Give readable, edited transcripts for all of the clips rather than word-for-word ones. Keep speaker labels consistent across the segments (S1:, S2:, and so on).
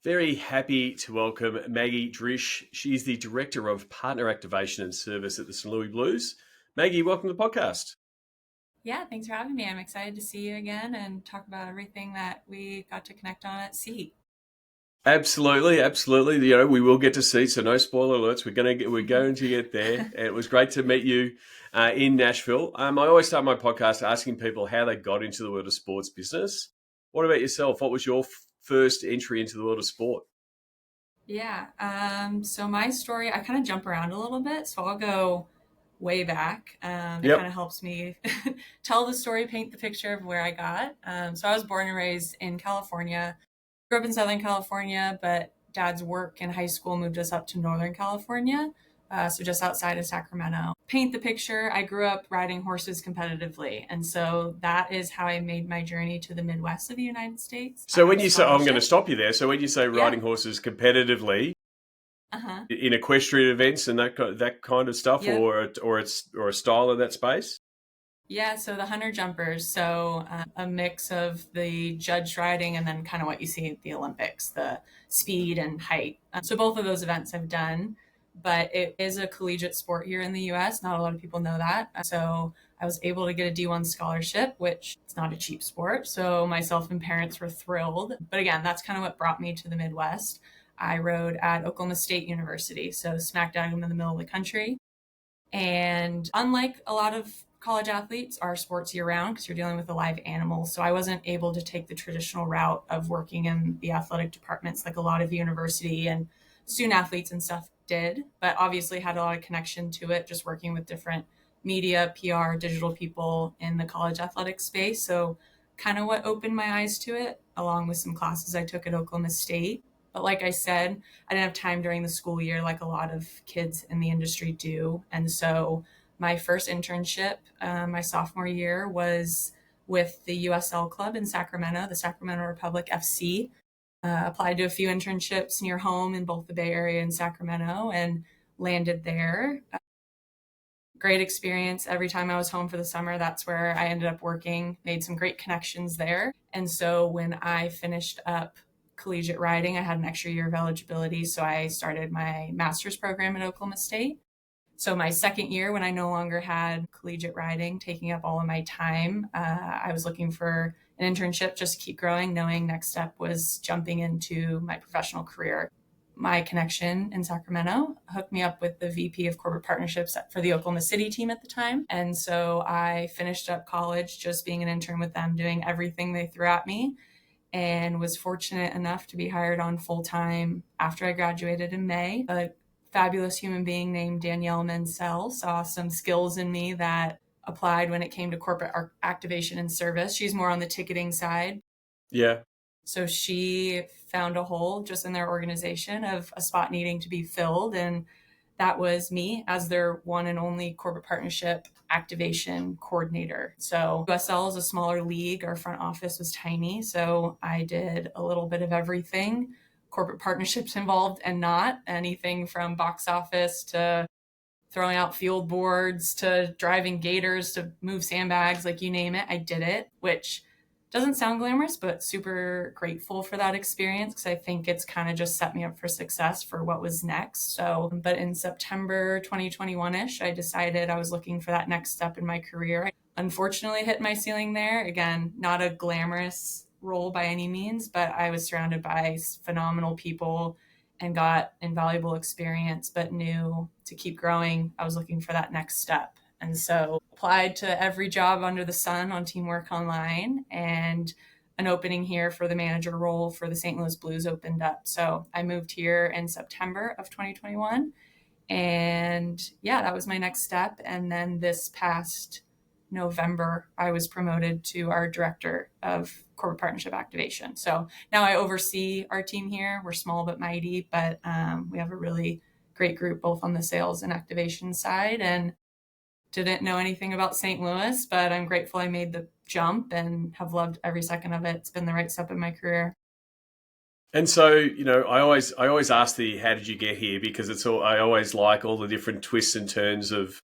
S1: Very happy to welcome Maggie Drysch. She's the Director of Partner Activation and Service at the St. Louis Blues. Maggie, welcome to the podcast.
S2: Yeah, thanks for having me. I'm excited to see you again and talk about everything that we got to connect on at sea.
S1: Absolutely. We will get to see. So no spoiler alerts. We're going to get there. It was great to meet you in Nashville. I always start my podcast asking people how they got into the world of sports business. What about yourself? What was your first entry into the world of sport?
S2: Yeah, so my story, I kind of jump around a little bit, so I'll go way back. It kind
S1: Yep.
S2: of helps me tell the story, paint the picture of where I got. So I was born and raised in California, grew up in Southern California, but dad's work in high school moved us up to Northern California, so just outside of Sacramento. Paint the picture, I grew up riding horses competitively. And so that is how I made my journey to the Midwest of the United States. I
S1: So
S2: have
S1: when
S2: a
S1: you say, I'm going to
S2: scholarship.
S1: stop you there. So when you say
S2: Yeah.
S1: riding horses competitively,
S2: Uh-huh.
S1: in equestrian events and that kind of stuff,
S2: Yep.
S1: or a style in that space.
S2: Yeah, so the hunter jumpers, so a mix of the judge riding and then kind of what you see at the Olympics, the speed and height. So both of those events I've done, but it is a collegiate sport here in the US. Not a lot of people know that. So I was able to get a D1 scholarship, which is not a cheap sport. So myself and parents were thrilled. But again, that's kind of what brought me to the Midwest. I rode at Oklahoma State University, so smack dab in the middle of the country. And unlike a lot of college athletes, our sports year round because you're dealing with a live animal. So I wasn't able to take the traditional route of working in the athletic departments like a lot of university and student athletes and stuff did, but obviously had a lot of connection to it just working with different media, PR, digital people in the college athletic space. So kind of what opened my eyes to it, along with some classes I took at Oklahoma State. But like I said, I didn't have time during the school year like a lot of kids in the industry do. And so my first internship, my sophomore year, was with the USL club in Sacramento, the Sacramento Republic FC. Applied to a few internships near home in both the Bay Area and Sacramento and landed there. Great experience. Every time I was home for the summer, that's where I ended up working, made some great connections there. And so when I finished up collegiate riding, I had an extra year of eligibility. So I started my master's program at Oklahoma State. So my second year, when I no longer had collegiate riding taking up all of my time, I was looking for an internship just to keep growing, knowing next step was jumping into my professional career. My connection in Sacramento hooked me up with the VP of corporate partnerships for the Oklahoma City team at the time. And so I finished up college just being an intern with them, doing everything they threw at me, and was fortunate enough to be hired on full time after I graduated in May. A fabulous human being named Danielle Mansell saw some skills in me that applied when it came to corporate activation and service. She's more on the ticketing side.
S1: Yeah.
S2: So she found a hole just in their organization of a spot needing to be filled. And that was me as their one and only corporate partnership activation coordinator. So USL is a smaller league. Our front office was tiny. So I did a little bit of everything, corporate partnerships involved and not, anything from box office to throwing out field boards to driving gators to move sandbags, like you name it. I did it, which doesn't sound glamorous, but super grateful for that experience because I think it's kind of just set me up for success for what was next. So, but in September 2021-ish, I decided I was looking for that next step in my career. I unfortunately hit my ceiling there. Again, not a glamorous role by any means, but I was surrounded by phenomenal people and got invaluable experience, but knew to keep growing, I was looking for that next step. And so applied to every job under the sun on Teamwork Online, and an opening here for the manager role for the St. Louis Blues opened up. So I moved here in September of 2021. And yeah, that was my next step. And then this past November, I was promoted to our director of corporate partnership activation. So now I oversee our team here. We're small but mighty, but we have a really great group both on the sales and activation side. And didn't know anything about St. Louis, but I'm grateful I made the jump and have loved every second of it. It's been the right step in my career.
S1: And so, I always ask the how did you get here, because I always like all the different twists and turns of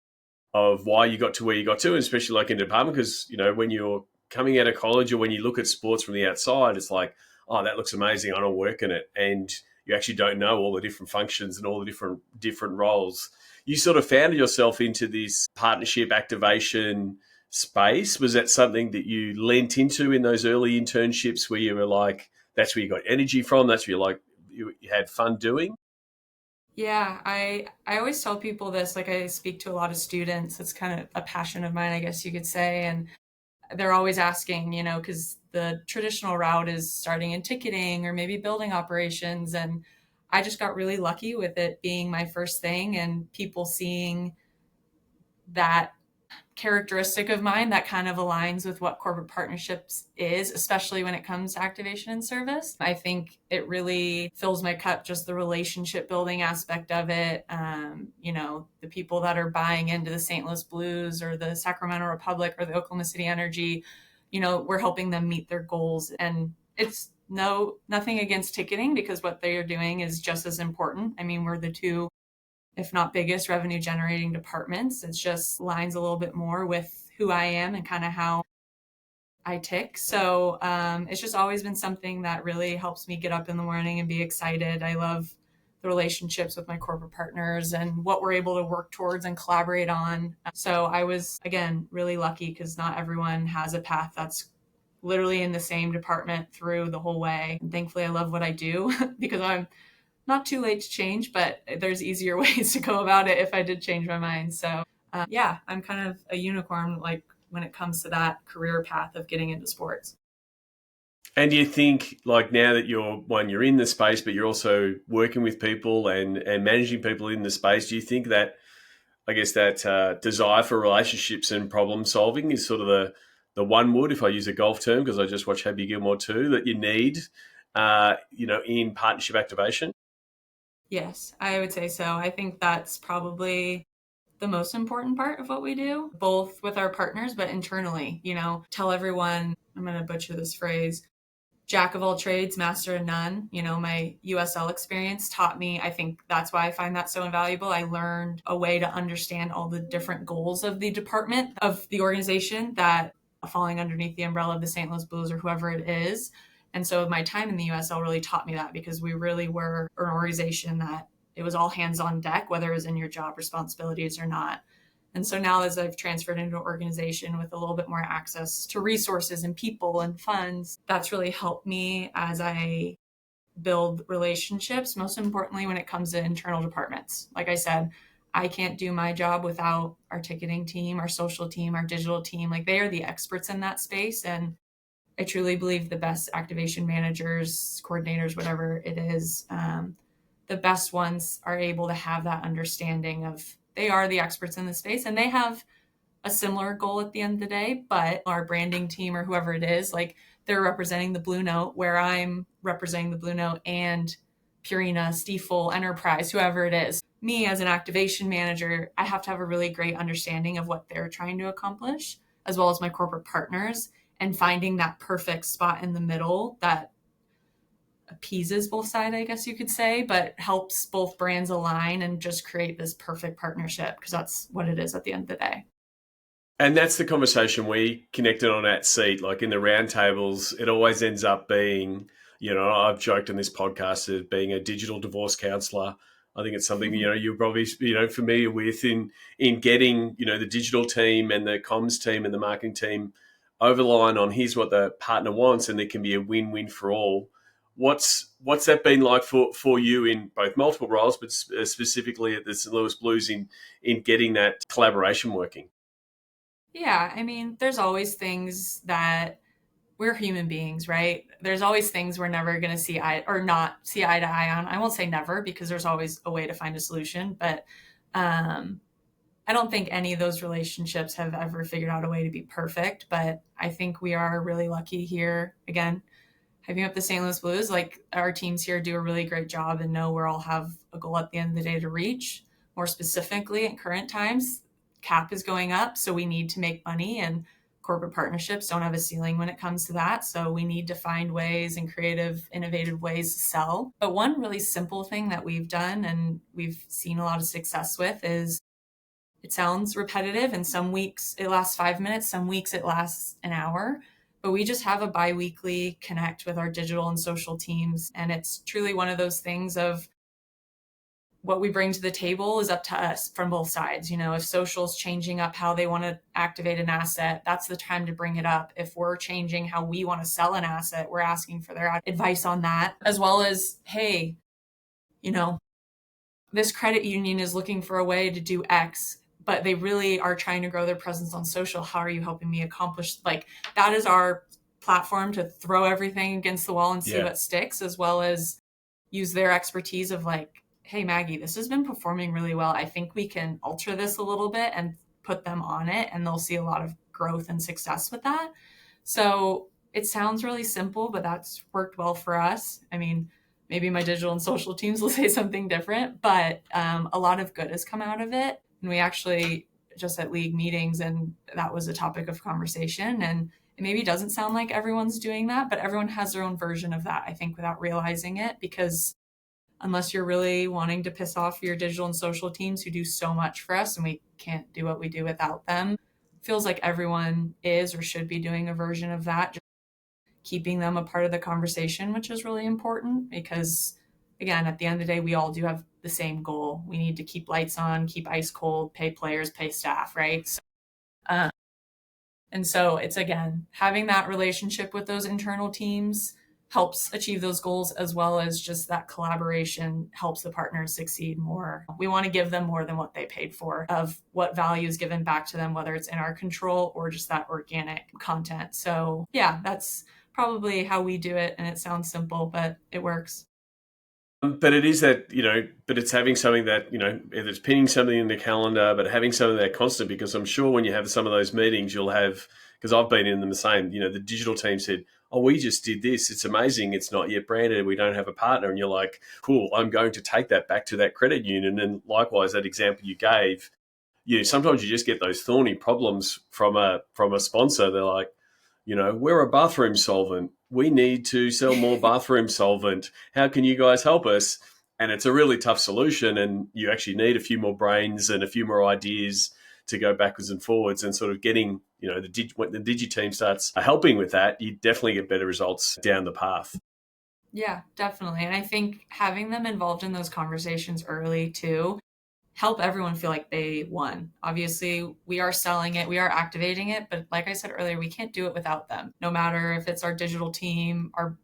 S1: why you got to where you got to, and especially like in the department, because when you're coming out of college or when you look at sports from the outside, it's like, oh, that looks amazing, I want to work in it. And you actually don't know all the different functions and all the different roles. You sort of founded yourself into this partnership activation space. Was that something that you lent into in those early internships where you were like, that's where you got energy from, that's where you had fun doing?
S2: Yeah, I always tell people this, like I speak to a lot of students. It's kind of a passion of mine, I guess you could say. And they're always asking, because the traditional route is starting in ticketing or maybe building operations. And I just got really lucky with it being my first thing and people seeing that characteristic of mine that kind of aligns with what corporate partnerships is, especially when it comes to activation and service. I think it really fills my cup, just the relationship building aspect of it. The people that are buying into the St. Louis Blues or the Sacramento Republic or the Oklahoma City Energy, we're helping them meet their goals. And it's nothing against ticketing, because what they are doing is just as important. I mean, we're the two, if not biggest, revenue generating departments. It just lines a little bit more with who I am and kind of how I tick. So it's just always been something that really helps me get up in the morning and be excited. I love the relationships with my corporate partners and what we're able to work towards and collaborate on. So I was, again, really lucky, because not everyone has a path that's literally in the same department through the whole way. And thankfully, I love what I do because I'm not too late to change, but there's easier ways to go about it if I did change my mind. So yeah, I'm kind of a unicorn, like when it comes to that career path of getting into sports.
S1: And do you think, like, now that you're in the space, but you're also working with people and managing people in the space, do you think that, I guess, that desire for relationships and problem solving is sort of the one wood, if I use a golf term, because I just watch Happy Gilmore too, that you need, in partnership activation?
S2: Yes, I would say so. I think that's probably the most important part of what we do, both with our partners, but internally, tell everyone, I'm going to butcher this phrase, jack of all trades, master of none. My USL experience taught me, I think that's why I find that so invaluable. I learned a way to understand all the different goals of the department, of the organization that falling underneath the umbrella of the St. Louis Blues or whoever it is. And so my time in the USL really taught me that, because we really were an organization that it was all hands on deck, whether it was in your job responsibilities or not. And so now, as I've transferred into an organization with a little bit more access to resources and people and funds, that's really helped me as I build relationships, most importantly when it comes to internal departments. Like I said, I can't do my job without our ticketing team, our social team, our digital team. Like, they are the experts in that space. And I truly believe the best activation managers, coordinators, whatever it is, the best ones are able to have that understanding of, they are the experts in the space and they have a similar goal at the end of the day, but our branding team or whoever it is, like, they're representing the Blue Note where I'm representing the Blue Note and Purina, Stiefel, Enterprise, whoever it is. Me as an activation manager, I have to have a really great understanding of what they're trying to accomplish, as well as my corporate partners, and finding that perfect spot in the middle that appeases both sides, I guess you could say, but helps both brands align and just create this perfect partnership, because that's what it is at the end of the day.
S1: And that's the conversation we connected on that seat. Like, in the roundtables, it always ends up being, I've joked on this podcast as being a digital divorce counselor. I think it's something, you're probably, familiar with in getting, the digital team and the comms team and the marketing team over the line on here's what the partner wants, and there can be a win-win for all. What's that been like for you in both multiple roles, but specifically at the St. Louis Blues in getting that collaboration working?
S2: Yeah, I mean, there's always things that, we're human beings, right? There's always things we're never going to see eye or not see eye to eye on. I won't say never, because there's always a way to find a solution, but um, I don't think any of those relationships have ever figured out a way to be perfect. But I think we are really lucky here. Again, hyping up the St. Louis Blues, like, our teams here do a really great job and know we all have a goal at the end of the day to reach. More specifically, in current times, cap is going up, so we need to make money, and corporate partnerships don't have a ceiling when it comes to that. So we need to find ways and creative, innovative ways to sell. But one really simple thing that we've done and we've seen a lot of success with is, it sounds repetitive, and some weeks it lasts 5 minutes, some weeks it lasts an hour. But we just have a bi-weekly connect with our digital and social teams. And it's truly one of those things of what we bring to the table is up to us from both sides. If social's changing up how they want to activate an asset, that's the time to bring it up. If we're changing how we want to sell an asset, we're asking for their advice on that, as well as, hey, this credit union is looking for a way to do X, but they really are trying to grow their presence on social. How are you helping me accomplish? That is our platform to throw everything against the wall and see what sticks, as well as use their expertise of hey, Maggie, this has been performing really well. I think we can alter this a little bit and put them on it, and they'll see a lot of growth and success with that. So it sounds really simple, but that's worked well for us. I mean, maybe my digital and social teams will say something different, but a lot of good has come out of it. And we actually just at league meetings, and that was a topic of conversation. And it maybe doesn't sound like everyone's doing that, but everyone has their own version of that, I think, without realizing it, because unless you're really wanting to piss off your digital and social teams who do so much for us and we can't do what we do without them, it feels like everyone is or should be doing a version of that, just keeping them a part of the conversation, which is really important because, again, at the end of the day, we all do have the same goal. We need to keep lights on, keep ice cold, pay players, pay staff, right? And so it's, again, having that relationship with those internal teams helps achieve those goals, as well as just that collaboration helps the partners succeed more. We want to give them more than what they paid for, of what value is given back to them, whether it's in our control or just that organic content. So yeah, that's probably how we do it. And it sounds simple, but it works.
S1: But it is that, but it's having something that, if it's pinning something in the calendar, but having something that constant, because I'm sure when you have some of those meetings, you'll have, because I've been in them the same, the digital team said, oh, we just did this. It's amazing. It's not yet branded. We don't have a partner. And you're like, cool, I'm going to take that back to that credit union. And likewise, that example you gave, sometimes you just get those thorny problems from a sponsor. They're like, we're a bathroom solvent. We need to sell more bathroom solvent. How can you guys help us? And it's a really tough solution. And you actually need a few more brains and a few more ideas to go backwards and forwards, and sort of getting, when the Digi team starts helping with that, you definitely get better results down the path.
S2: Yeah, definitely. And I think having them involved in those conversations early too help everyone feel like they won. Obviously, we are selling it, we are activating it, but like I said earlier, we can't do it without them. No matter if it's our digital team, our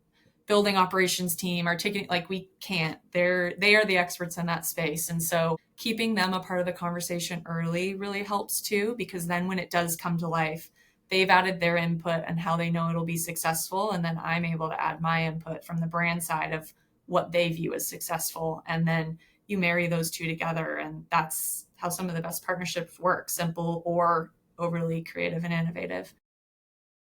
S2: building operations team, our ticketing, we can't. They are the experts in that space. And so keeping them a part of the conversation early really helps too, because then when it does come to life, they've added their input and how they know it'll be successful. And then I'm able to add my input from the brand side of what they view as successful. And then you marry those two together. And that's how some of the best partnerships work, simple or overly creative and innovative.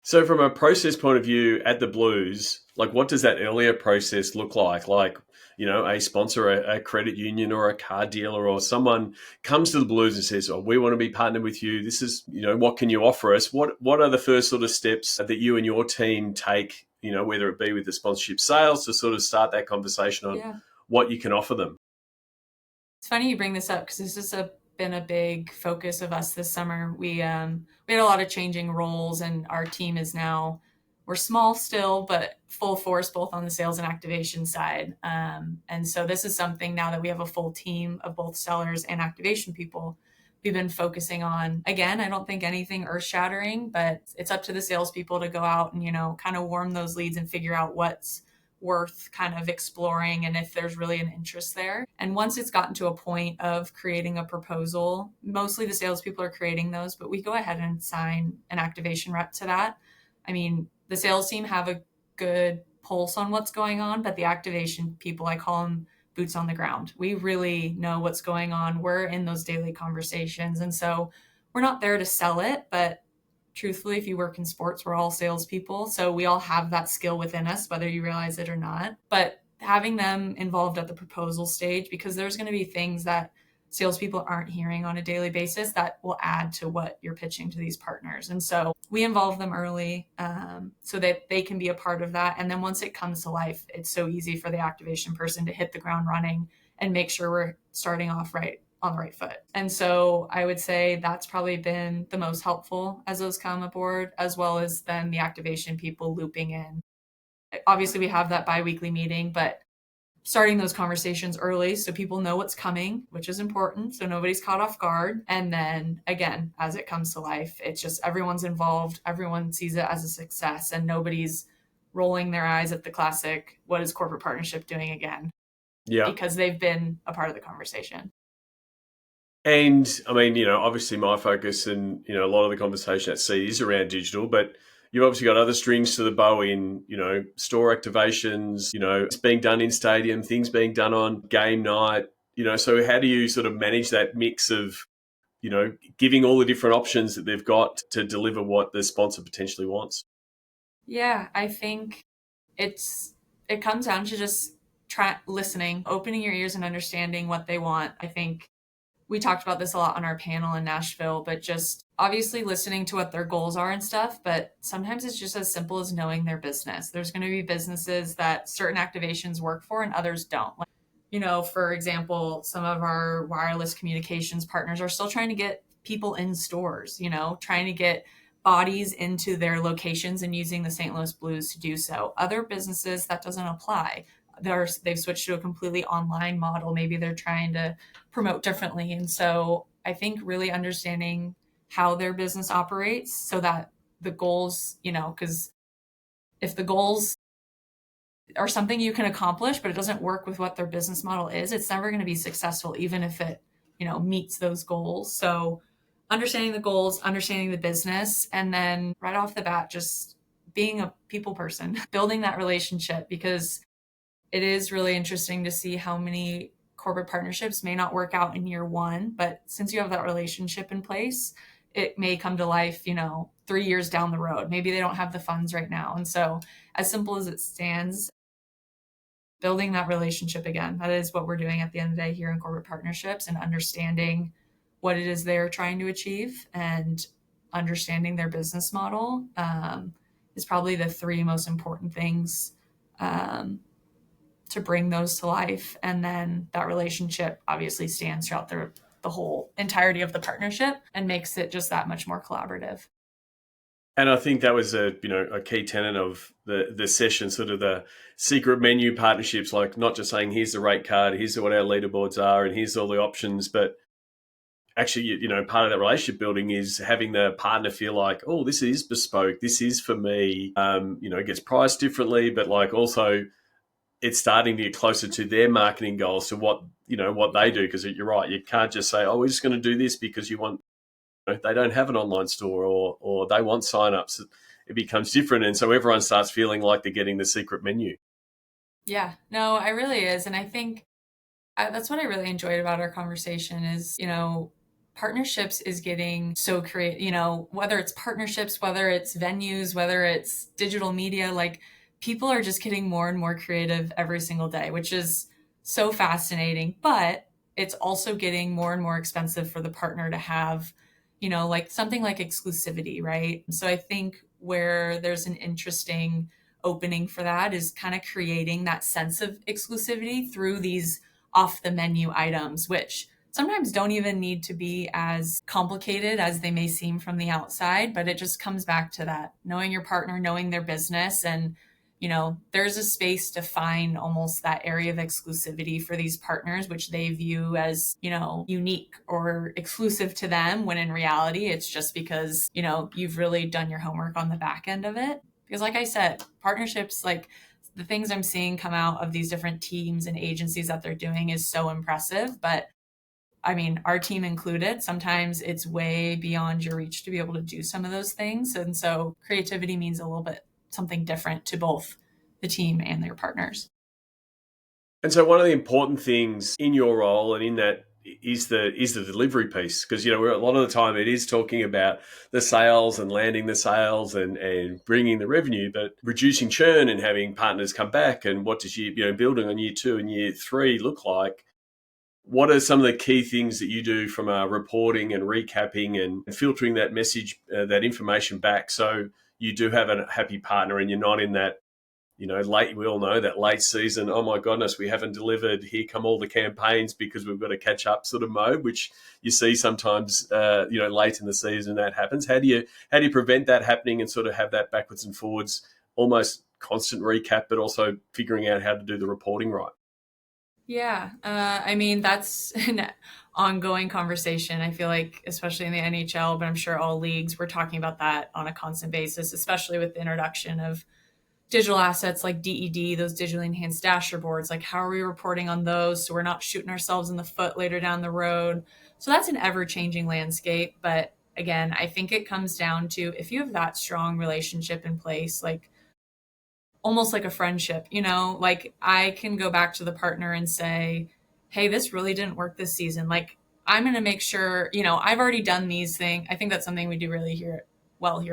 S1: So from a process point of view at the Blues, what does that earlier process look like? A sponsor, a credit union or a car dealer or someone comes to the Blues and says, oh, we want to be partnered with you. This is, what can you offer us? What are the first sort of steps that you and your team take, whether it be with the sponsorship sales to sort of start that conversation on what you can offer them?
S2: It's funny you bring this up because this has been a big focus of us this summer. We had a lot of changing roles, and our team is now, we're small still, but full force both on the sales and activation side. And so this is something now that we have a full team of both sellers and activation people, we've been focusing on. Again, I don't think anything earth shattering, but it's up to the salespeople to go out and, kind of warm those leads and figure out what's worth kind of exploring and if there's really an interest there. And once it's gotten to a point of creating a proposal, mostly the salespeople are creating those, but we go ahead and sign an activation rep to that. I mean, the sales team have a good pulse on what's going on, but the activation people, I call them boots on the ground. We really know what's going on. We're in those daily conversations. And so we're not there to sell it, but truthfully, if you work in sports, we're all salespeople. So we all have that skill within us, whether you realize it or not. But having them involved at the proposal stage, because there's going to be things that salespeople aren't hearing on a daily basis that will add to what you're pitching to these partners. And so we involve them early so that they can be a part of that. And then once it comes to life, it's so easy for the activation person to hit the ground running and make sure we're starting off right on the right foot. And so I would say that's probably been the most helpful as those come aboard, as well as then the activation people looping in. Obviously, we have that bi-weekly meeting, but starting those conversations early so people know what's coming, which is important, so nobody's caught off guard. And then again, as it comes to life, it's just everyone's involved, everyone sees it as a success, and nobody's rolling their eyes at the classic, what is corporate partnership doing again?
S1: Yeah.
S2: Because they've been a part of the conversation.
S1: And I mean, obviously my focus and, a lot of the conversation at sea is around digital, but you've obviously got other strings to the bow in, store activations, it's being done in stadium, things being done on game night, so how do you sort of manage that mix of, giving all the different options that they've got to deliver what the sponsor potentially wants?
S2: Yeah, I think it comes down to just listening, opening your ears and understanding what they want. I think we talked about this a lot on our panel in Nashville, but just obviously listening to what their goals are and stuff. But sometimes it's just as simple as knowing their business. There's going to be businesses that certain activations work for and others don't. Like, for example, some of our wireless communications partners are still trying to get people in stores, trying to get bodies into their locations and using the St. Louis Blues to do so. Other businesses, that doesn't apply. They've switched to a completely online model. Maybe they're trying to promote differently. And so I think really understanding how their business operates so that the goals, because if the goals are something you can accomplish, but it doesn't work with what their business model is, it's never going to be successful, even if it, meets those goals. So understanding the goals, understanding the business, and then right off the bat, just being a people person, building that relationship, because it is really interesting to see how many corporate partnerships may not work out in year one, but since you have that relationship in place, it may come to life, 3 years down the road. Maybe they don't have the funds right now. And so as simple as it stands, building that relationship again, that is what we're doing at the end of the day here in corporate partnerships, and understanding what it is they're trying to achieve and understanding their business model is probably the three most important things to bring those to life. And then that relationship obviously stands throughout the whole entirety of the partnership and makes it just that much more collaborative.
S1: And I think that was a key tenet of the session, sort of the secret menu partnerships, like not just saying, here's the rate card, here's what our leaderboards are, and here's all the options, but actually, part of that relationship building is having the partner feel like, oh, this is bespoke, this is for me, it gets priced differently, but like also it's starting to get closer to their marketing goals, to what they do. Because you're right, you can't just say, oh, we're just going to do this because you want, they don't have an online store or they want signups. It becomes different. And so everyone starts feeling like they're getting the secret menu.
S2: Yeah, no, it really is. And I think that's what I really enjoyed about our conversation is, partnerships is getting so creative, whether it's partnerships, whether it's venues, whether it's digital media, like people are just getting more and more creative every single day, which is so fascinating. But it's also getting more and more expensive for the partner to have, like something like exclusivity, right? So I think where there's an interesting opening for that is kind of creating that sense of exclusivity through these off the menu items, which sometimes don't even need to be as complicated as they may seem from the outside, but it just comes back to that knowing your partner, knowing their business. And there's a space to find almost that area of exclusivity for these partners, which they view as, unique or exclusive to them, when in reality, it's just because, you've really done your homework on the back end of it. Because like I said, partnerships, like the things I'm seeing come out of these different teams and agencies that they're doing is so impressive. But I mean, our team included, sometimes it's way beyond your reach to be able to do some of those things. And so creativity means a little bit something different to both the team and their partners.
S1: And so one of the important things in your role and in that is the delivery piece, because a lot of the time it is talking about the sales and landing the sales and bringing the revenue, but reducing churn and having partners come back. And what does building on year 2 and year 3 look like? What are some of the key things that you do from reporting and recapping and filtering that message, that information back, so you do have a happy partner and you're not in that late, we all know that late season, oh my goodness, we haven't delivered, here come all the campaigns because we've got to catch up sort of mode, which you see sometimes, late in the season that happens. How do you prevent that happening and sort of have that backwards and forwards, almost constant recap, but also figuring out how to do the reporting right?
S2: Yeah, that's an ongoing conversation. I feel like, especially in the NHL, but I'm sure all leagues, we're talking about that on a constant basis, especially with the introduction of digital assets like DED, those digitally enhanced dashboards. Like, how are we reporting on those so we're not shooting ourselves in the foot later down the road? So that's an ever-changing landscape. But again, I think it comes down to, if you have that strong relationship in place, like almost like a friendship, like I can go back to the partner and say, hey, this really didn't work this season. Like, I'm going to make sure, I've already done these things. I think that's something we do really here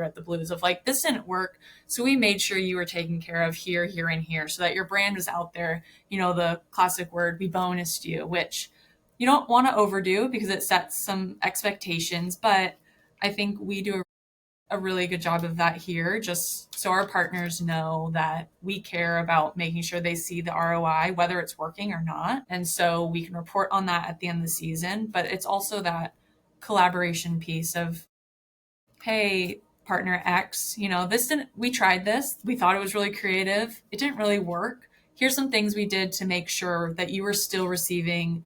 S2: at the Blues, of like, this didn't work. So we made sure you were taken care of here, here, and here, so that your brand was out there. The classic word, we bonused you, which you don't want to overdo because it sets some expectations. But I think we do a really good job of that here, just so our partners know that we care about making sure they see the ROI, whether it's working or not. And so we can report on that at the end of the season. But it's also that collaboration piece of, hey, partner X, we tried this. We thought it was really creative. It didn't really work. Here's some things we did to make sure that you were still receiving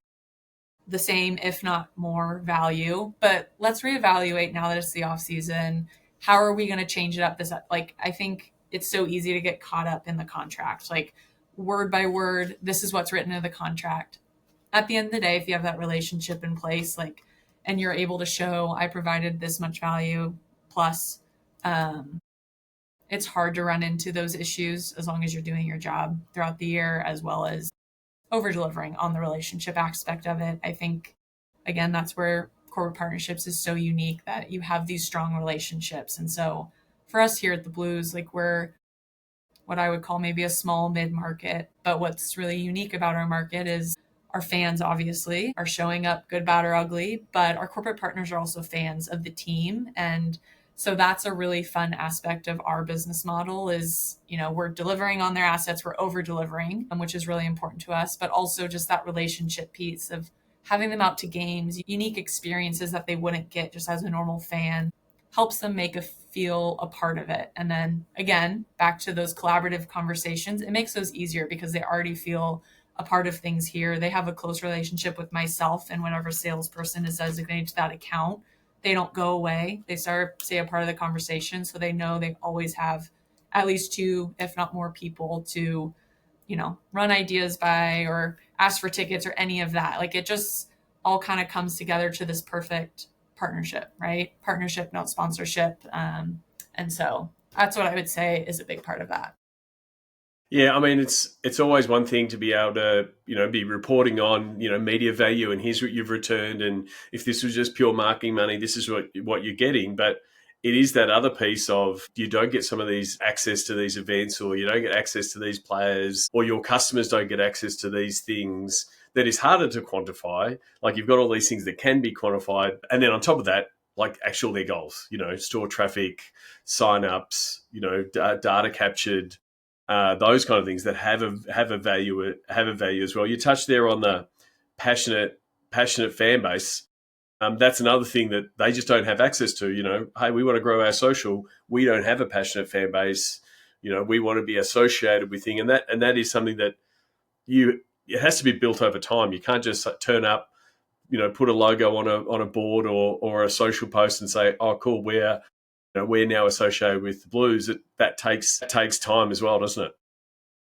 S2: the same, if not more, value. But let's reevaluate now that it's the off season. How are we going to change it up? I think it's so easy to get caught up in the contract, like word by word, this is what's written in the contract. At the end of the day, if you have that relationship in place, and you're able to show, I provided this much value plus, it's hard to run into those issues as long as you're doing your job throughout the year, as well as over delivering on the relationship aspect of it. I think, again, that's where corporate partnerships is so unique, that you have these strong relationships. And so for us here at the Blues, we're what I would call maybe a small mid-market, but what's really unique about our market is our fans obviously are showing up, good, bad, or ugly, but our corporate partners are also fans of the team. And so that's a really fun aspect of our business model is, we're delivering on their assets, we're over delivering, which is really important to us, but also just that relationship piece of having them out to games, unique experiences that they wouldn't get just as a normal fan, helps them feel a part of it. And then again, back to those collaborative conversations, it makes those easier because they already feel a part of things here. They have a close relationship with myself and whatever salesperson is designated to that account. They don't go away. They stay a part of the conversation. So they know they always have at least two, if not more people to, run ideas by or ask for tickets or any of that. It just all kind of comes together to this perfect partnership, right? Partnership, not sponsorship. And so that's what I would say is a big part of that.
S1: Yeah, I mean, it's always one thing to be able to, be reporting on, media value and here's what you've returned. And if this was just pure marketing money, this is what you're getting. But it is that other piece of you don't get some of these access to these events, or you don't get access to these players, or your customers don't get access to these things that is harder to quantify. Like, you've got all these things that can be quantified. And then on top of that, like actual their goals, store traffic, signups, data captured, those kind of things that have a value as well. You touched there on the passionate fan base. That's another thing that they just don't have access to. Hey, we want to grow our social. We don't have a passionate fan base. We want to be associated with things, and that is something that it has to be built over time. You can't just turn up, put a logo on a board or a social post and say, oh, cool, we're now associated with the Blues. That takes time as well, doesn't it?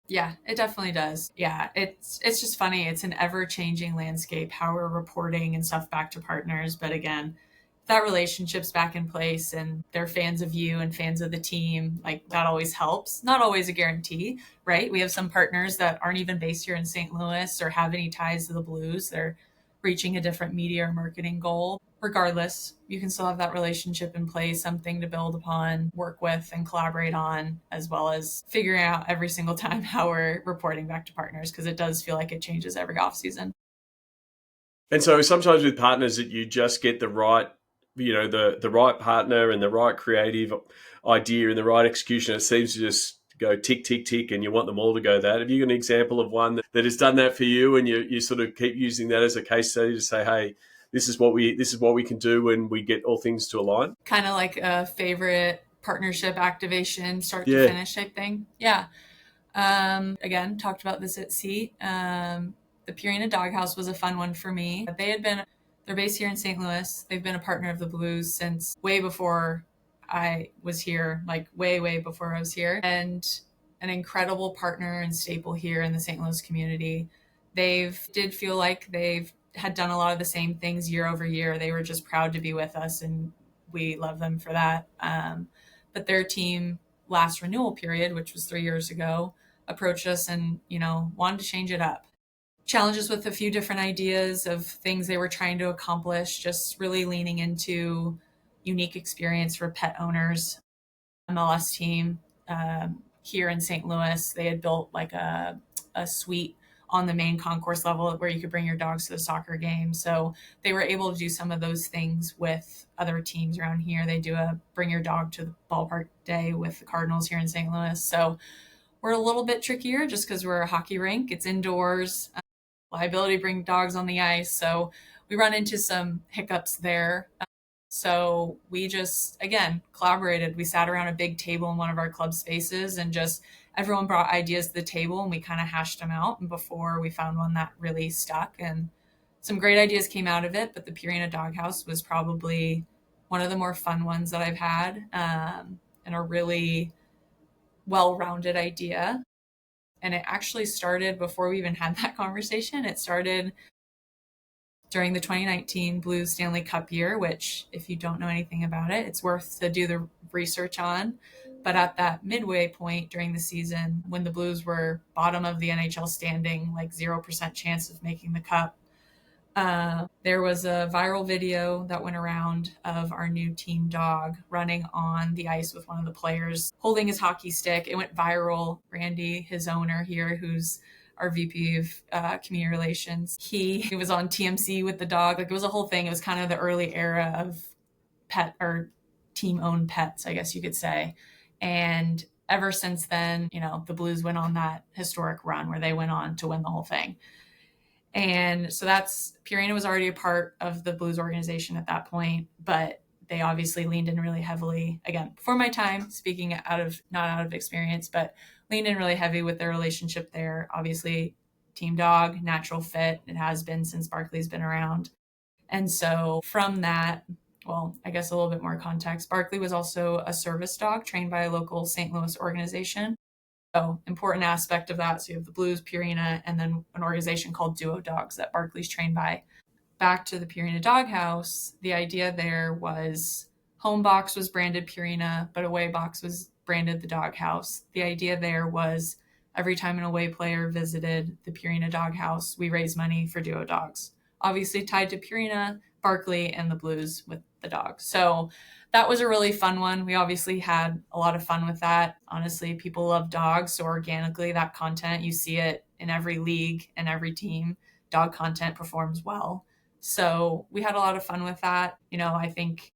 S2: Yeah, it definitely does. Yeah, it's just funny. It's an ever-changing landscape, how we're reporting and stuff back to partners. But again, if that relationship's back in place and they're fans of you and fans of the team, that always helps. Not always a guarantee, right? We have some partners that aren't even based here in St. Louis or have any ties to the Blues. They're reaching a different media or marketing goal. Regardless, you can still have that relationship in place, something to build upon, work with, and collaborate on, as well as figuring out every single time how we're reporting back to partners, because it does feel like it changes every off season.
S1: And so sometimes with partners that you just get the right, the right partner and the right creative idea and the right execution, it seems to just go tick, tick, tick, and you want them all to go that. Have you got an example of one that has done that for you, and you sort of keep using that as a case study to say, hey, this is what we can do when we get all things to align?
S2: Kind of like a favorite partnership activation, start to finish type thing. Yeah. Again, talked about this at sea. The Purina Doghouse was a fun one for me. They're based here in St. Louis. They've been a partner of the Blues since way before I was here, like way, way before I was here, and an incredible partner and staple here in the St. Louis community. Did feel like they've had done a lot of the same things year over year. They were just proud to be with us, and we love them for that. But their team last renewal period, which was 3 years ago, approached us and, wanted to change it up. Challenges with a few different ideas of things they were trying to accomplish, just really leaning into unique experience for pet owners. MLS team here in St. Louis, they had built like a suite on the main concourse level where you could bring your dogs to the soccer game. So they were able to do some of those things with other teams around here. They do a bring your dog to the ballpark day with the Cardinals here in St. Louis. So we're a little bit trickier just because we're a hockey rink. It's indoors, liability to bring dogs on the ice. So we run into some hiccups there. So we just, again, collaborated. We sat around a big table in one of our club spaces and just everyone brought ideas to the table and we kind of hashed them out. And before we found one that really stuck, and some great ideas came out of it. But the Purina Doghouse was probably one of the more fun ones that I've had, and a really well-rounded idea. And it actually started before we even had that conversation. It started during the 2019 Blues Stanley Cup year, which if you don't know anything about it, it's worth to do the research on. But at that midway point during the season, when the Blues were bottom of the NHL standing, like 0% chance of making the cup, there was a viral video that went around of our new team dog running on the ice with one of the players holding his hockey stick. It went viral. Randy, his owner here, who's our VP of community relations, he was on TMC with the dog. Like, it was a whole thing. It was kind of the early era of pet or team owned pets, I guess you could say. And ever since then, the Blues went on that historic run where they went on to win the whole thing. And so Purina was already a part of the Blues organization at that point, but they obviously leaned in really heavily, again, before my time, speaking not out of experience, but leaned in really heavy with their relationship there. Obviously, team dog, natural fit. It has been since Barkley's been around. And so from that, well, I guess a little bit more context, Barkley was also a service dog trained by a local St. Louis organization. So important aspect of that. So you have the Blues, Purina, and then an organization called Duo Dogs that Barkley's trained by. Back to the Purina Doghouse, the idea there was home box was branded Purina, but away box was branded the Doghouse. The idea there was every time an away player visited the Purina Doghouse, we raise money for Duo Dogs. Obviously tied to Purina, Barkley, and the Blues with the dog. So that was a really fun one. We obviously had a lot of fun with that. Honestly, people love dogs. So organically, that content, you see it in every league and every team. Dog content performs well. So we had a lot of fun with that. I think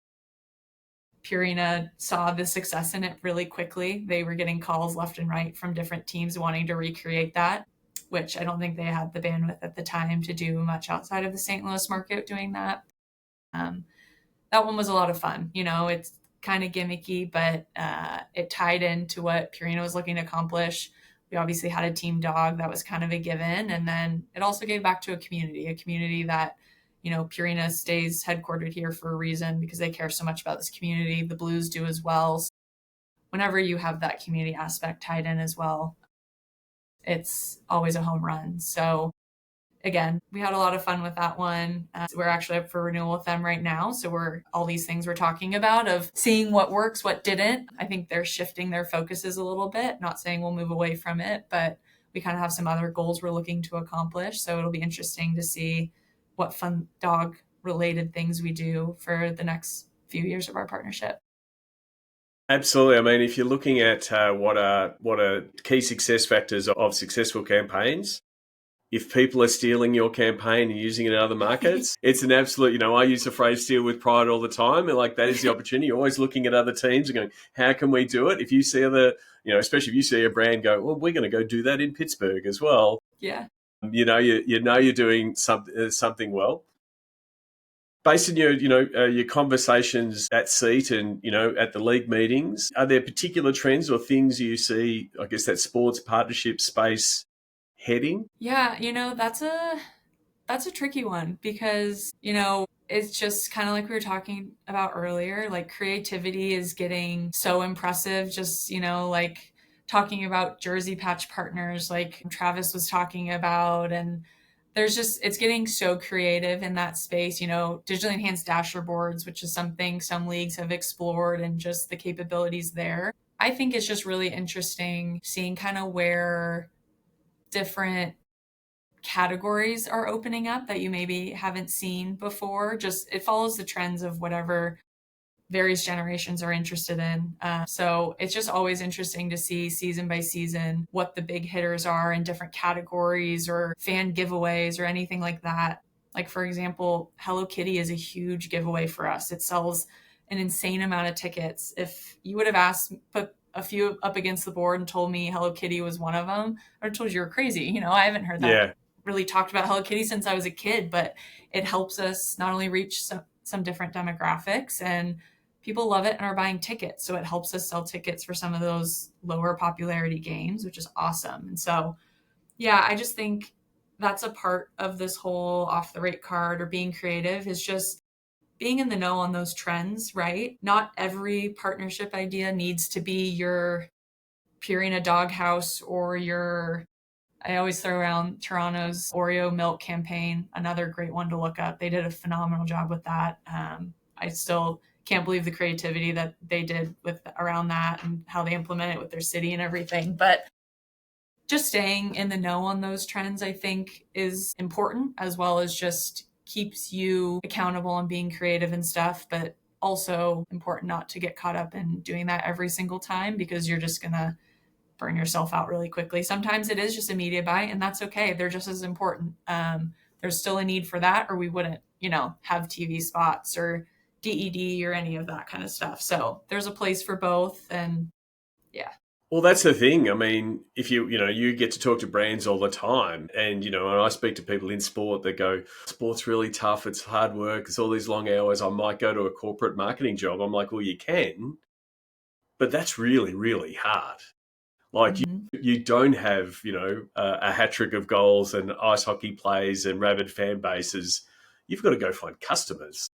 S2: Purina saw the success in it really quickly. They were getting calls left and right from different teams wanting to recreate that, which I don't think they had the bandwidth at the time to do much outside of the St. Louis market doing that. That one was a lot of fun. It's kind of gimmicky, but it tied into what Purina was looking to accomplish. We obviously had a team dog that was kind of a given. And then it also gave back to a community that, Purina stays headquartered here for a reason because they care so much about this community. The Blues do as well. So whenever you have that community aspect tied in as well, it's always a home run. So again, we had a lot of fun with that one. We're actually up for renewal with them right now. So all these things we're talking about of seeing what works, what didn't. I think they're shifting their focuses a little bit, not saying we'll move away from it, but we kind of have some other goals we're looking to accomplish. So it'll be interesting to see what fun dog related things we do for the next few years of our partnership.
S1: Absolutely. I mean, if you're looking at what are key success factors of successful campaigns, if people are stealing your campaign and using it in other markets, it's an absolute, I use the phrase steal with pride all the time. And like, that is the opportunity. You're always looking at other teams and going, how can we do it? If you see especially if you see a brand go, well, we're going to go do that in Pittsburgh as well.
S2: Yeah.
S1: You're doing something well. Based on your conversations at seat and at the league meetings, are there particular trends or things you see, I guess, that sports partnership space heading?
S2: Yeah, that's a tricky one because, it's just kind of like we were talking about earlier, like creativity is getting so impressive. Just, like talking about jersey patch partners, like Travis was talking about, and it's getting so creative in that space, digitally enhanced dasher boards, which is something some leagues have explored, and just the capabilities there. I think it's just really interesting seeing kind of where different categories are opening up that you maybe haven't seen before. Just it follows the trends of whatever various generations are interested in. So it's just always interesting to see season by season what the big hitters are in different categories or fan giveaways or anything like that. Like, for example, Hello Kitty is a huge giveaway for us. It sells an insane amount of tickets. If you would have put a few up against the board and told me Hello Kitty was one of them, I would have told you you're crazy. I haven't heard that really talked about Hello Kitty since I was a kid, but it helps us not only reach some different demographics, and people love it and are buying tickets. So it helps us sell tickets for some of those lower popularity games, which is awesome. And so, yeah, I just think that's a part of this whole off the rate card or being creative, is just being in the know on those trends, right? Not every partnership idea needs to be your Purina Doghouse or I always throw around Toronto's Oreo milk campaign, another great one to look up. They did a phenomenal job with that. I still can't believe the creativity that they did with around that and how they implement it with their city and everything. But just staying in the know on those trends, I think, is important, as well as just keeps you accountable and being creative and stuff. But also important not to get caught up in doing that every single time, because you're just going to burn yourself out really quickly. Sometimes it is just a media buy, and that's okay. They're just as important. There's still a need for that, or we wouldn't, have TV spots or DED or any of that kind of stuff. So there's a place for both. And yeah.
S1: Well, that's the thing. I mean, if you get to talk to brands all the time, and, and I speak to people in sport that go, sport's really tough. It's hard work. It's all these long hours. I might go to a corporate marketing job. I'm like, well, you can, but that's really, really hard. Like, you don't have, a hat trick of goals and ice hockey plays and rabid fan bases. You've got to go find customers.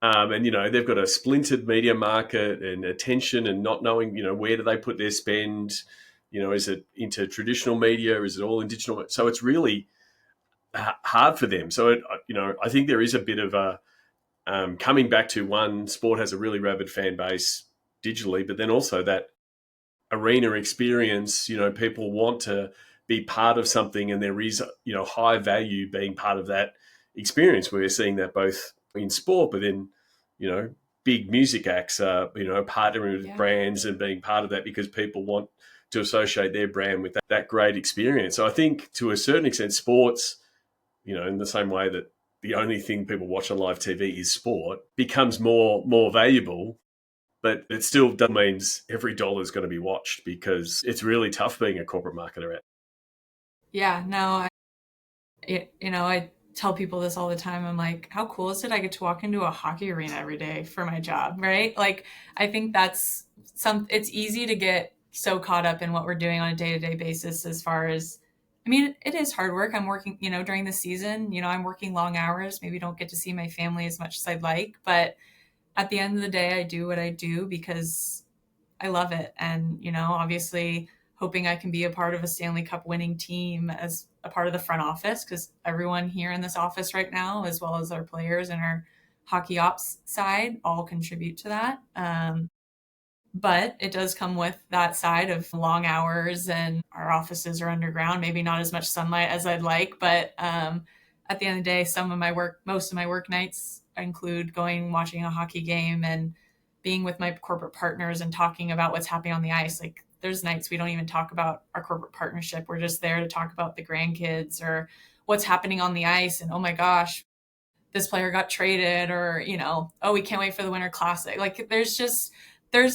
S1: And, they've got a splintered media market and attention, and not knowing, where do they put their spend? Is it into traditional media? Is it all in digital? So it's really hard for them. So, I think there is a bit of a coming back to one, sport has a really rabid fan base digitally, but then also that arena experience, people want to be part of something, and there is, high value being part of that experience. We're seeing that both in sport, but then, big music acts are, partnering with brands and being part of that, because people want to associate their brand with that great experience. So I think to a certain extent, sports, in the same way that the only thing people watch on live TV is sport, becomes more valuable. But it still means every dollar is going to be watched, because it's really tough being a corporate marketer.
S2: Yeah, no, I tell people this all the time. I'm like, how cool is it? I get to walk into a hockey arena every day for my job, right? Like, I think it's easy to get so caught up in what we're doing on a day-to-day basis, as far as, it is hard work. I'm working, during the season, I'm working long hours, maybe don't get to see my family as much as I'd like, but at the end of the day, I do what I do because I love it. And, obviously hoping I can be a part of a Stanley Cup winning team as a part of the front office, because everyone here in this office right now, as well as our players and our hockey ops side, all contribute to that. But it does come with that side of long hours, and our offices are underground, maybe not as much sunlight as I'd like. But at the end of the day, most of my work nights include watching a hockey game and being with my corporate partners and talking about what's happening on the ice. Like, there's nights we don't even talk about our corporate partnership. We're just there to talk about the grandkids or what's happening on the ice. And oh my gosh, this player got traded, or, oh, we can't wait for the Winter Classic. Like there's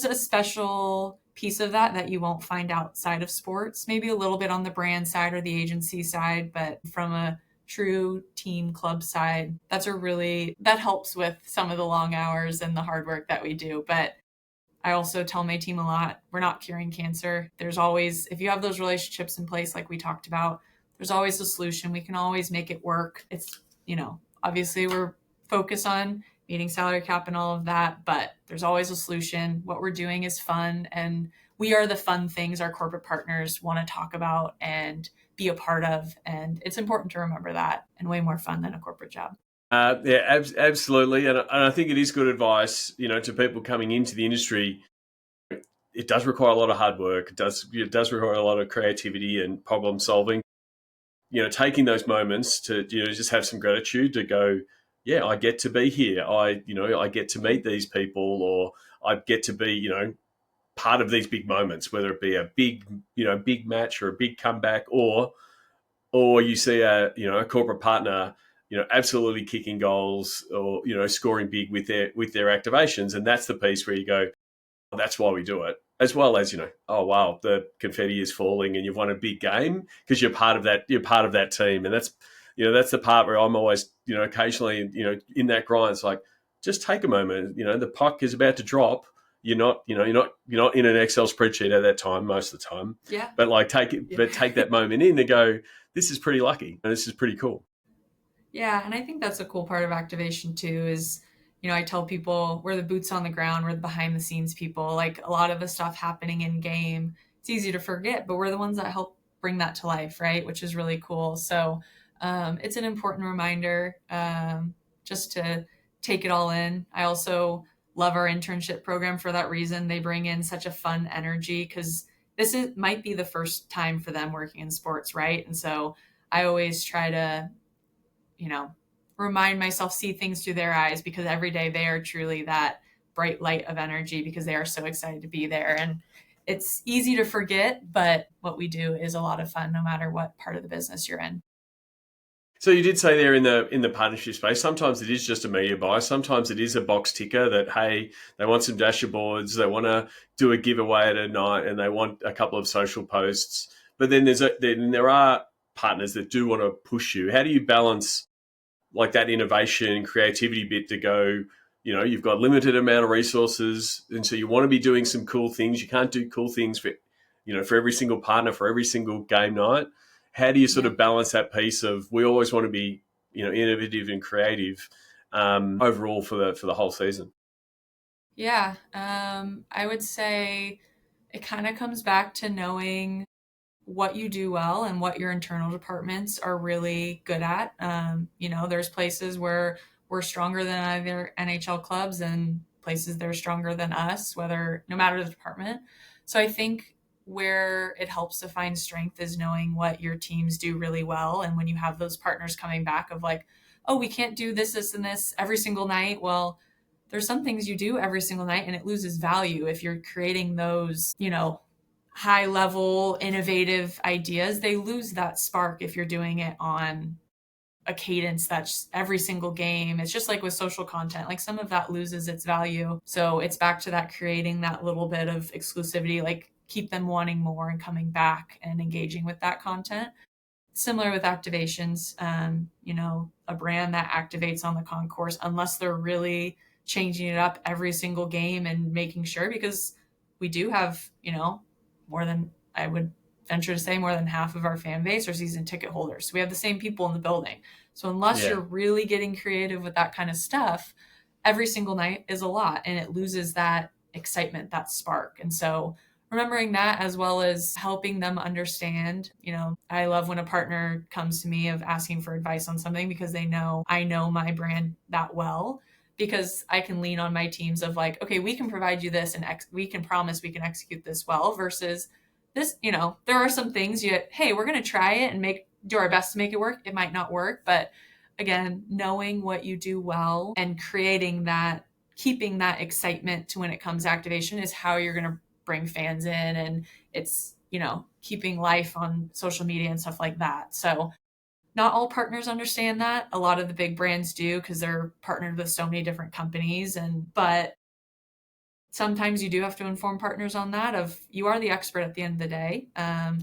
S2: a special piece of that you won't find outside of sports, maybe a little bit on the brand side or the agency side, but from a true team club side, that helps with some of the long hours and the hard work that we do. But I also tell my team a lot, we're not curing cancer. There's always, if you have those relationships in place, like we talked about, there's always a solution. We can always make it work. It's, obviously we're focused on meeting salary cap and all of that, but there's always a solution. What we're doing is fun, and we are the fun things our corporate partners want to talk about and be a part of. And it's important to remember that, and way more fun than a corporate job.
S1: Yeah, absolutely. And I think it is good advice, to people coming into the industry. It does require a lot of hard work. It does require a lot of creativity and problem solving. Taking those moments to, just have some gratitude to go, yeah, I get to be here. I get to meet these people, or I get to be, part of these big moments, whether it be a big match or a big comeback, or you see a corporate partner, absolutely kicking goals, or, scoring big with their activations. And that's the piece where you go, oh, that's why we do it. As well as, oh, wow, the confetti is falling and you've won a big game, because you're part of that team. And that's the part where I'm always, occasionally, in that grind, it's like, just take a moment, the puck is about to drop. You're not in an Excel spreadsheet at that time, most of the time.
S2: Yeah.
S1: But take that moment in and go, this is pretty lucky and this is pretty cool.
S2: Yeah. And I think that's a cool part of activation too, is, I tell people we're the boots on the ground, we're the behind the scenes people. Like, a lot of the stuff happening in game, it's easy to forget, but we're the ones that help bring that to life, right? Which is really cool. So it's an important reminder just to take it all in. I also love our internship program for that reason. They bring in such a fun energy, because might be the first time for them working in sports, right? And so I always try to, remind myself, see things through their eyes, because every day they are truly that bright light of energy, because they are so excited to be there. And it's easy to forget, but what we do is a lot of fun, no matter what part of the business you're in.
S1: So you did say there in the partnership space, sometimes it is just a media buy. Sometimes it is a box ticker that, hey, they want some dashboards, they want to do a giveaway at a night, and they want a couple of social posts. But then there are partners that do want to push you. How do you balance like that innovation, creativity bit to go, you've got limited amount of resources, and so you want to be doing some cool things. You can't do cool things for every single partner, for every single game night. How do you sort of balance that piece of, we always want to be, innovative and creative overall for the whole season?
S2: Yeah, I would say it kind of comes back to knowing what you do well and what your internal departments are really good at. There's places where we're stronger than other NHL clubs, and places that are stronger than us, no matter the department. So I think where it helps to find strength is knowing what your teams do really well. And when you have those partners coming back of like, oh, we can't do this, and this every single night. Well, there's some things you do every single night and it loses value if you're creating those, high level innovative ideas. They lose that spark if you're doing it on a cadence that's every single game. It's just like with social content, like some of that loses its value. So it's back to that, creating that little bit of exclusivity, like keep them wanting more and coming back and engaging with that content. Similar with activations, a brand that activates on the concourse, unless they're really changing it up every single game and making sure, because we do have, more than, I would venture to say, more than half of our fan base are season ticket holders. So we have the same people in the building. So unless you're really getting creative with that kind of stuff, every single night is a lot, and it loses that excitement, that spark. And so remembering that, as well as helping them understand, I love when a partner comes to me of asking for advice on something, because they know I know my brand that well, because I can lean on my teams of like, okay, we can provide you this, and we can promise we can execute this well, versus this, there are some things hey, we're going to try it and do our best to make it work. It might not work, but again, knowing what you do well and creating that, keeping that excitement to when it comes to activation, is how you're going to bring fans in, and it's, keeping life on social media and stuff like that. So not all partners understand that. A lot of the big brands do because they're partnered with so many different companies. But sometimes you do have to inform partners on that of you are the expert at the end of the day.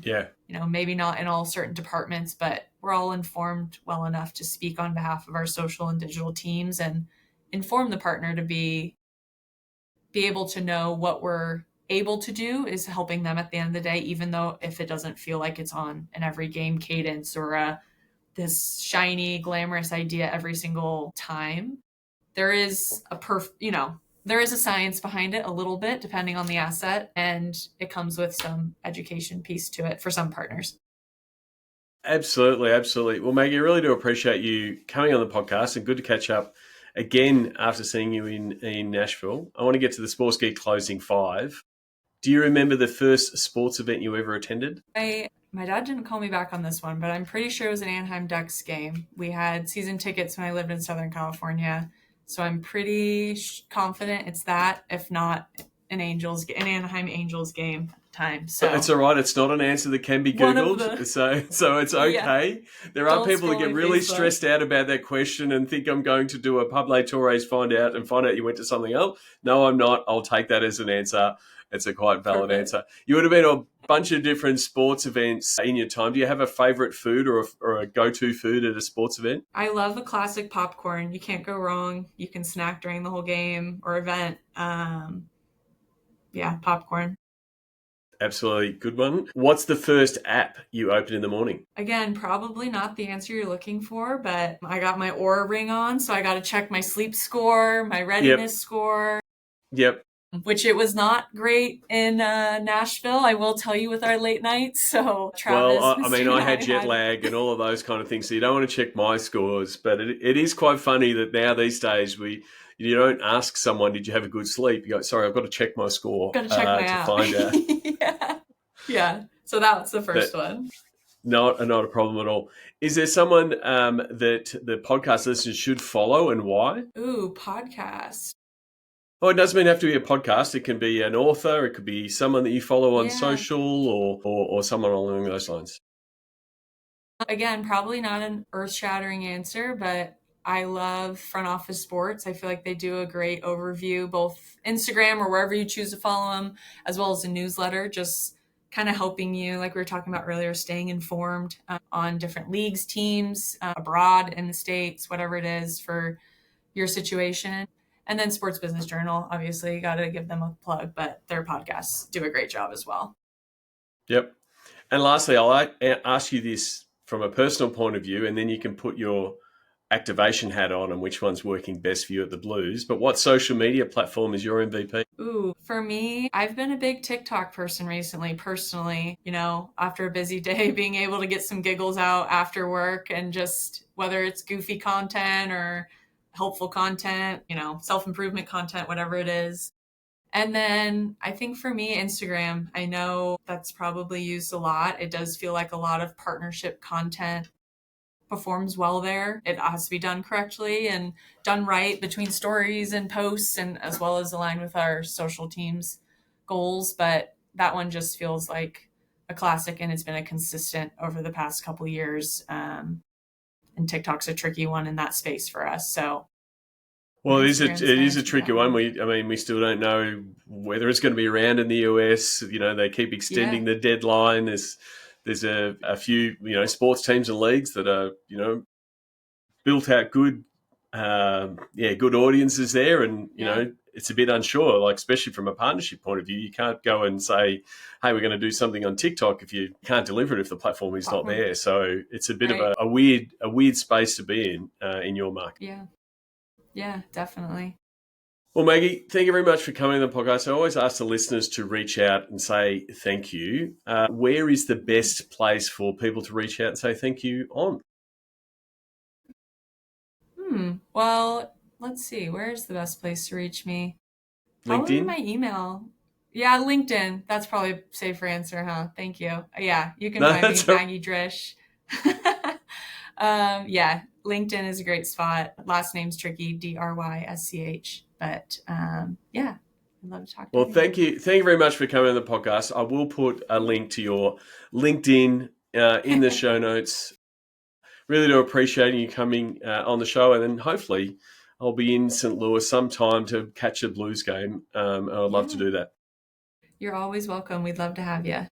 S1: Yeah.
S2: Maybe not in all certain departments, but we're all informed well enough to speak on behalf of our social and digital teams and inform the partner to be able to know what we're able to do is helping them at the end of the day, even though if it doesn't feel like it's on an every game cadence or this shiny, glamorous idea every single time. There is there is a science behind it a little bit, depending on the asset, and it comes with some education piece to it for some partners.
S1: Absolutely, absolutely. Well, Maggie, I really do appreciate you coming on the podcast, and good to catch up again after seeing you in Nashville. I want to get to the Sports Geek Closing 5. Do you remember the first sports event you ever attended?
S2: My dad didn't call me back on this one, but I'm pretty sure it was an Anaheim Ducks game. We had season tickets when I lived in Southern California, so I'm pretty confident it's that, if not an Anaheim Angels game at the time. So
S1: it's all right. It's not an answer that can be Googled, so it's okay. Yeah. There are people that get really stressed out about that question and think I'm going to do a Pablo Torres find out you went to something else. No, I'm not. I'll take that as an answer. It's a quite valid answer. You would have been a bunch of different sports events in your time. Do you have a favorite food or a go-to food at a sports event?
S2: I love the classic popcorn. You can't go wrong. You can snack during the whole game or event. Popcorn.
S1: Absolutely. Good one. What's the first app you open in the morning?
S2: Again, probably not the answer you're looking for, but I got my Oura ring on, so I got to check my sleep score, my readiness score.
S1: Yep.
S2: Which it was not great in Nashville, I will tell you, with our late nights. So
S1: Travis, I had jet lag and all of those kind of things, so you don't want to check my scores. But it is quite funny that now these days you don't ask someone, did you have a good sleep? You go, sorry, I've got to check my score
S2: to find out. Yeah. So that's the first one.
S1: Not a problem at all. Is there someone that the podcast listeners should follow, and why?
S2: Ooh, podcast.
S1: Oh, it doesn't mean have to be a podcast. It can be an author. It could be someone that you follow on social or someone along those lines.
S2: Again, probably not an earth-shattering answer, but I love Front Office Sports. I feel like they do a great overview, both Instagram or wherever you choose to follow them, as well as a newsletter, just kind of helping you, like we were talking about earlier, staying informed on different leagues, teams, abroad, in the States, whatever it is for your situation. And then Sports Business Journal, obviously, got to give them a plug, but their podcasts do a great job as well.
S1: Yep. And lastly, I'll ask you this from a personal point of view, and then you can put your activation hat on and which one's working best for you at the Blues. But what social media platform is your MVP?
S2: Ooh, for me, I've been a big TikTok person recently, personally, after a busy day, being able to get some giggles out after work, and just whether it's goofy content or helpful content, self-improvement content, whatever it is. And then I think for me, Instagram, I know that's probably used a lot. It does feel like a lot of partnership content performs well there. It has to be done correctly and done right between stories and posts, and as well as aligned with our social team's goals. But that one just feels like a classic, and it's been a consistent over the past couple of years. And TikTok's a tricky one in that space for us. So,
S1: well, it is a tricky one. We still don't know whether it's going to be around in the US. They keep extending the deadline. There's a few sports teams and leagues that are built out good good audiences there, and it's a bit unsure, like especially from a partnership point of view. You can't go and say, hey, we're going to do something on TikTok if you can't deliver it if the platform is not there. So it's a bit of a weird space to be in your market.
S2: Yeah, definitely.
S1: Well, Maggie, thank you very much for coming on the podcast. I always ask the listeners to reach out and say thank you. Where is the best place for people to reach out and say thank you on?
S2: Well, let's see. Where's the best place to reach me?
S1: LinkedIn?
S2: Probably my email. Yeah, LinkedIn. That's probably a safer answer, huh? Thank you. Yeah, you can find me, Maggie Drysch. LinkedIn is a great spot. Last name's tricky, Drysch. But I'd love to talk to
S1: Well,
S2: you.
S1: thank you very much for coming on the podcast. I will put a link to your LinkedIn in the show notes. Really do appreciate you coming on the show, and then hopefully I'll be in St. Louis sometime to catch a Blues game. I'd love to do that.
S2: You're always welcome. We'd love to have you.